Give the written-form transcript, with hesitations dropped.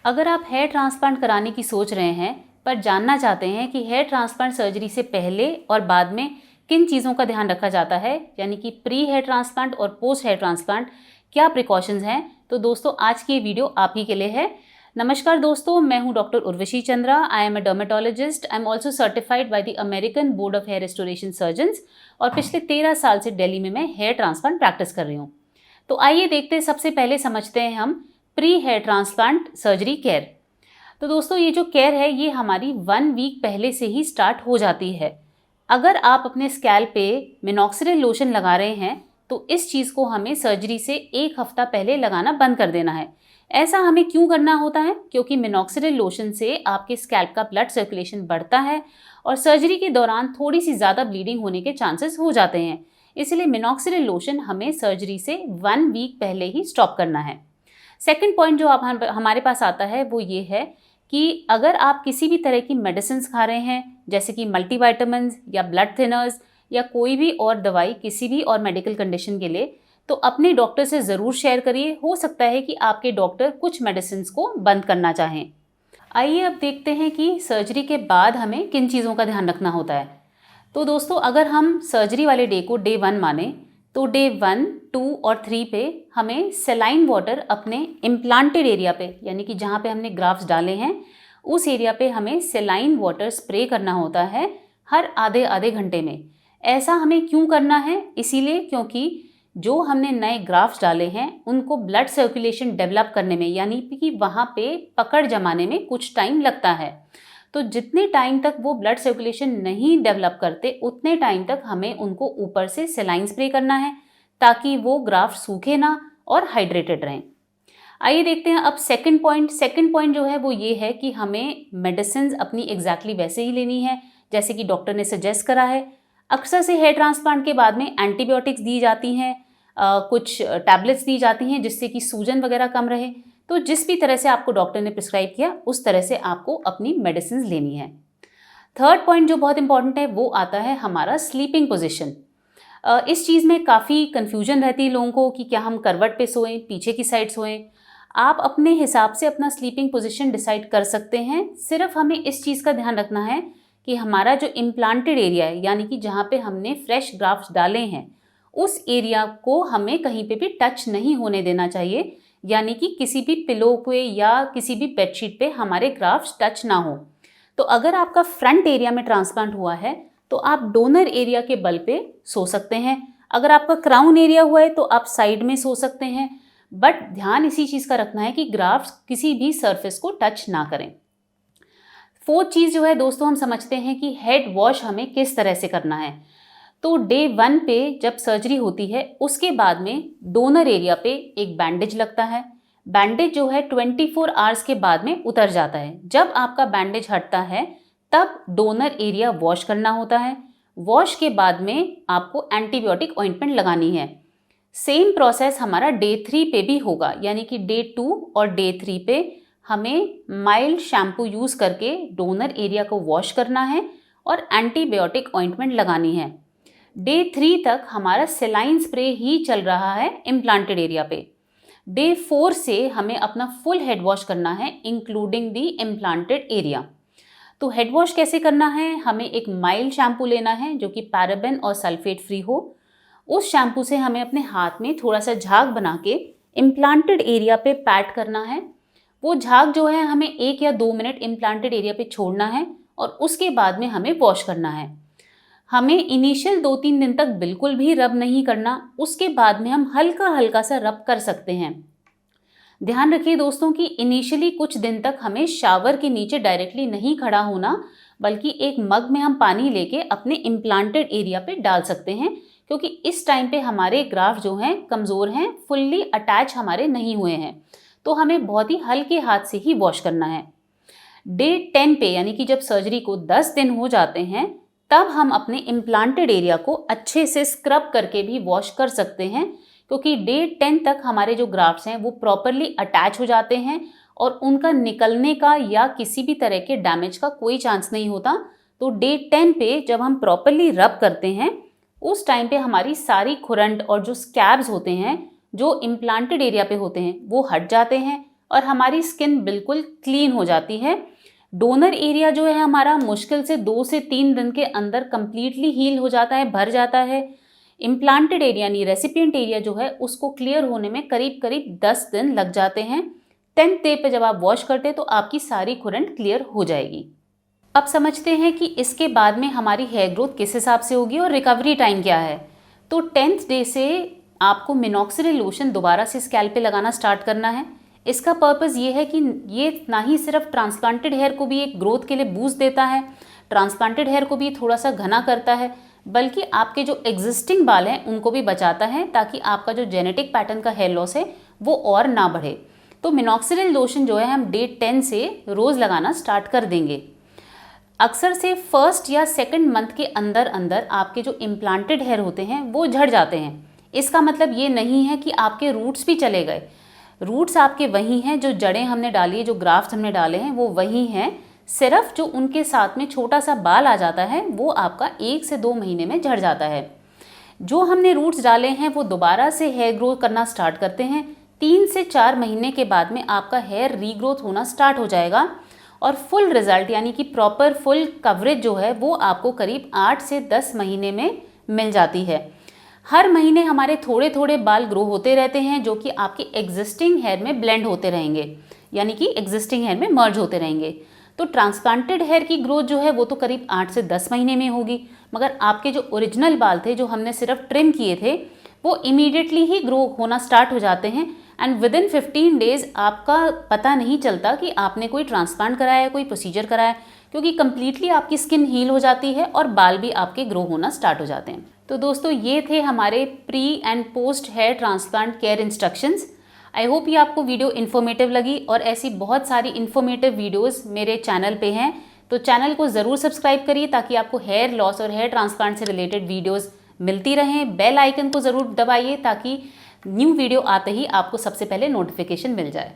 अगर आप hair transplant कराने की सोच रहे हैं पर जानना चाहते हैं कि हेयर ट्रांसप्लांट सर्जरी से पहले और बाद में किन चीज़ों का ध्यान रखा जाता है, यानी कि प्री हेयर ट्रांसप्लांट और पोस्ट हेयर ट्रांसप्लांट क्या प्रिकॉशंस हैं, तो दोस्तों आज की ये वीडियो आप ही के लिए है। नमस्कार दोस्तों, मैं हूं doctor Urvashi Chandra. I am a dermatologist. I am also certified by the American board of hair restoration surgeons और पिछले 13 साल से दिल्ली में मैं हेयर ट्रांसप्लांट प्रैक्टिस कर रही हूँ। तो आइए देखते हैं, सबसे पहले समझते हैं हम pre hair transplant surgery care. तो दोस्तों ये जो केयर है ये हमारी 1 वीक पहले से ही स्टार्ट हो जाती है। अगर आप अपने स्कैल्प पे मिनॉक्सिडिल लोशन लगा रहे हैं तो इस चीज़ को हमें सर्जरी से 1 हफ्ता पहले लगाना बंद कर देना है। ऐसा हमें क्यों करना होता है? क्योंकि मिनॉक्सिडिल लोशन से आपके स्कैल्प का ब्लड सर्कुलेशन बढ़ता है और सर्जरी के दौरान थोड़ी सी ज़्यादा ब्लीडिंग होने के चांसेस हो जाते हैं। इसलिए मिनॉक्सिडिल लोशन हमें सर्जरी से 1 वीक पहले ही स्टॉप करना है। सेकेंड पॉइंट जो आप हमारे पास आता है वो ये है कि अगर आप किसी भी तरह की मेडिसिन खा रहे हैं, जैसे कि मल्टीविटामिन्स या ब्लड थिनर्स या कोई भी और दवाई किसी भी और मेडिकल कंडीशन के लिए, तो अपने डॉक्टर से ज़रूर शेयर करिए। हो सकता है कि आपके डॉक्टर कुछ मेडिसिन को बंद करना चाहें। आइए अब देखते हैं कि सर्जरी के बाद हमें किन चीज़ों का ध्यान रखना होता है। तो दोस्तों अगर हम सर्जरी वाले डे को डे 1 माने तो डे 1, 2 और 3 पे हमें सेलाइन वाटर अपने इम्प्लांटेड एरिया पे, यानी कि जहाँ पे हमने ग्राफ्ट्स डाले हैं उस एरिया पे हमें सेलाइन वाटर स्प्रे करना होता है हर आधे आधे घंटे में। ऐसा हमें क्यों करना है? इसीलिए क्योंकि जो हमने नए ग्राफ्ट्स डाले हैं उनको ब्लड सर्कुलेशन डेवलप करने में, यानी कि वहाँ पे पकड़ जमाने में कुछ टाइम लगता है। तो जितने टाइम तक वो ब्लड सर्कुलेशन नहीं डेवलप करते उतने टाइम तक हमें उनको ऊपर से सेलाइन स्प्रे करना है ताकि वो ग्राफ्ट सूखे ना और हाइड्रेटेड रहें। आइए देखते हैं अब सेकंड पॉइंट जो है वो ये है कि हमें मेडिसिन अपनी एग्जैक्टली वैसे ही लेनी है जैसे कि डॉक्टर ने सजेस्ट करा है। अक्सर से हेयर ट्रांसप्लांट के बाद में एंटीबायोटिक्स दी जाती हैं, कुछ टैबलेट्स दी जाती हैं जिससे कि सूजन वगैरह कम रहे। तो जिस भी तरह से आपको डॉक्टर ने प्रिस्क्राइब किया उस तरह से आपको अपनी मेडिसिन लेनी है। थर्ड पॉइंट जो बहुत इंपॉर्टेंट है वो आता है हमारा स्लीपिंग पोजीशन। इस चीज़ में काफ़ी कन्फ्यूजन रहती है लोगों को कि क्या हम करवट पे सोएं, पीछे की साइड सोएं। आप अपने हिसाब से अपना स्लीपिंग पोजीशन डिसाइड कर सकते हैं। सिर्फ हमें इस चीज़ का ध्यान रखना है कि हमारा जो इम्प्लांटेड एरिया है, यानी कि जहाँ पे हमने फ्रेश ग्राफ्ट्स डाले हैं, उस एरिया को हमें कहीं पे भी टच नहीं होने देना चाहिए। यानी कि किसी भी पिलो पे या किसी भी बेडशीट पे हमारे ग्राफ्ट्स टच ना हो। तो अगर आपका फ्रंट एरिया में ट्रांसप्लांट हुआ है तो आप डोनर एरिया के बल पे सो सकते हैं। अगर आपका क्राउन एरिया हुआ है तो आप साइड में सो सकते हैं। बट ध्यान इसी चीज़ का रखना है कि ग्राफ्ट्स किसी भी सरफेस को टच ना करें। फोर्थ चीज़ जो है दोस्तों, हम समझते हैं कि हेड वॉश हमें किस तरह से करना है। तो डे 1 पे जब सर्जरी होती है उसके बाद में डोनर एरिया पे एक बैंडेज लगता है। बैंडेज जो है 24 आवर्स के बाद में उतर जाता है। जब आपका बैंडेज हटता है तब डोनर एरिया वॉश करना होता है। वॉश के बाद में आपको एंटीबायोटिक ऑइंटमेंट लगानी है। सेम प्रोसेस हमारा डे 3 पे भी होगा, यानी कि डे 2 और डे 3 पे हमें माइल्ड शैम्पू यूज़ करके डोनर एरिया को वॉश करना है और एंटीबायोटिक ऑइंटमेंट लगानी है। डे 3 तक हमारा सेलाइन स्प्रे ही चल रहा है इम्प्लांटेड एरिया पे। डे 4 से हमें अपना फुल हेड वॉश करना है इंक्लूडिंग दी इम्प्लांटेड एरिया। तो हेड वॉश कैसे करना है? हमें एक माइल्ड शैम्पू लेना है जो कि पैराबेन और सल्फेट फ्री हो। उस शैम्पू से हमें अपने हाथ में थोड़ा सा झाग बना के इम्प्लांटेड एरिया पे पैट करना है। वो झाग जो है हमें 1 या 2 मिनट इम्प्लांटेड एरिया पे छोड़ना है और उसके बाद में हमें वॉश करना है। हमें इनिशियल 2-3 दिन तक बिल्कुल भी रब नहीं करना, उसके बाद में हम हल्का हल्का सा रब कर सकते हैं। ध्यान रखिए दोस्तों कि इनिशियली कुछ दिन तक हमें शावर के नीचे डायरेक्टली नहीं खड़ा होना, बल्कि एक मग में हम पानी लेके अपने इम्प्लांटेड एरिया पे डाल सकते हैं, क्योंकि इस टाइम पे हमारे ग्राफ्ट जो हैं कमज़ोर हैं, फुल्ली अटैच हमारे नहीं हुए हैं। तो हमें बहुत ही हल्के हाथ से ही वॉश करना है। डे 10 पे, यानी कि जब सर्जरी को 10 दिन हो जाते हैं, तब हम अपने इम्प्लांटेड एरिया को अच्छे से स्क्रब करके भी वॉश कर सकते हैं, क्योंकि डे 10 तक हमारे जो ग्राफ्ट्स हैं वो प्रॉपरली अटैच हो जाते हैं और उनका निकलने का या किसी भी तरह के डैमेज का कोई चांस नहीं होता। तो डे 10 पे जब हम प्रॉपरली रब करते हैं उस टाइम पे हमारी सारी खुरंट और जो स्कैब्स होते हैं जो इम्प्लांटेड एरिया पे होते हैं वो हट जाते हैं और हमारी स्किन बिल्कुल क्लीन हो जाती है। डोनर एरिया जो है हमारा मुश्किल से 2 से 3 दिन के अंदर कंप्लीटली हील हो जाता है, भर जाता है। इम्प्लांटेड एरिया यानी रेसिपिएंट एरिया जो है उसको क्लियर होने में करीब करीब 10 दिन लग जाते हैं। 10th डे पे जब आप वॉश करते हैं तो आपकी सारी खुरन क्लियर हो जाएगी। अब समझते हैं कि इसके बाद में हमारी हेयर ग्रोथ किस हिसाब से होगी और रिकवरी टाइम क्या है। तो 10th डे से आपको मिनॉक्सिडिल लोशन दोबारा से स्कैल्प पे लगाना स्टार्ट करना है। इसका पर्पज़ ये है कि ये ना ही सिर्फ ट्रांसप्लांटेड हेयर को भी एक ग्रोथ के लिए बूस्ट देता है, ट्रांसप्लांटेड हेयर को भी थोड़ा सा घना करता है, बल्कि आपके जो एग्जिस्टिंग बाल हैं उनको भी बचाता है, ताकि आपका जो जेनेटिक पैटर्न का हेयर लॉस है वो और ना बढ़े। तो मिनॉक्सिडिल लोशन जो है हम डे 10 से रोज़ लगाना स्टार्ट कर देंगे। अक्सर से फर्स्ट या सेकंड मंथ के अंदर अंदर आपके जो इम्प्लांटेड हेयर होते हैं वो झड़ जाते हैं। इसका मतलब ये नहीं है कि आपके रूट्स भी चले गए। रूट्स आपके वही हैं, जो जड़ें हमने डाली है, जो ग्राफ्ट हमने डाले हैं वो वही हैं। सिर्फ जो उनके साथ में छोटा सा बाल आ जाता है वो आपका 1 से 2 महीने में झड़ जाता है। जो हमने रूट्स डाले हैं वो दोबारा से हेयर ग्रो करना स्टार्ट करते हैं। 3 से 4 महीने के बाद में आपका हेयर रीग्रोथ होना स्टार्ट हो जाएगा और फुल रिजल्ट यानी कि प्रॉपर फुल कवरेज जो है वो आपको करीब 8 से 10 महीने में मिल जाती है। हर महीने हमारे थोड़े थोड़े बाल ग्रो होते रहते हैं, जो कि आपके एग्जिस्टिंग हेयर में ब्लेंड होते रहेंगे, यानी कि एग्जिस्टिंग हेयर में मर्ज होते रहेंगे। तो ट्रांसप्लांटेड हेयर की ग्रोथ जो है वो तो करीब 8 से 10 महीने में होगी, मगर आपके जो ओरिजिनल बाल थे, जो हमने सिर्फ ट्रिम किए थे, वो इमीडिएटली ही ग्रो होना स्टार्ट हो जाते हैं एंड विद इन 15 डेज आपका पता नहीं चलता कि आपने कोई ट्रांसप्लांट कराया है, कोई प्रोसीजर कराया है, क्योंकि कंप्लीटली आपकी स्किन हील हो जाती है और बाल भी आपके ग्रो होना स्टार्ट हो जाते हैं। तो दोस्तों ये थे हमारे pre and post hair transplant care instructions. I hope ये आपको वीडियो इन्फॉर्मेटिव लगी, और ऐसी बहुत सारी इन्फॉर्मेटिव वीडियोस मेरे चैनल पे हैं, तो चैनल को ज़रूर सब्सक्राइब करिए ताकि आपको हेयर लॉस और हेयर ट्रांसप्लांट से रिलेटेड वीडियोस मिलती रहें। बेल आइकन को ज़रूर दबाइए ताकि न्यू वीडियो आते ही आपको सबसे पहले नोटिफिकेशन मिल जाए।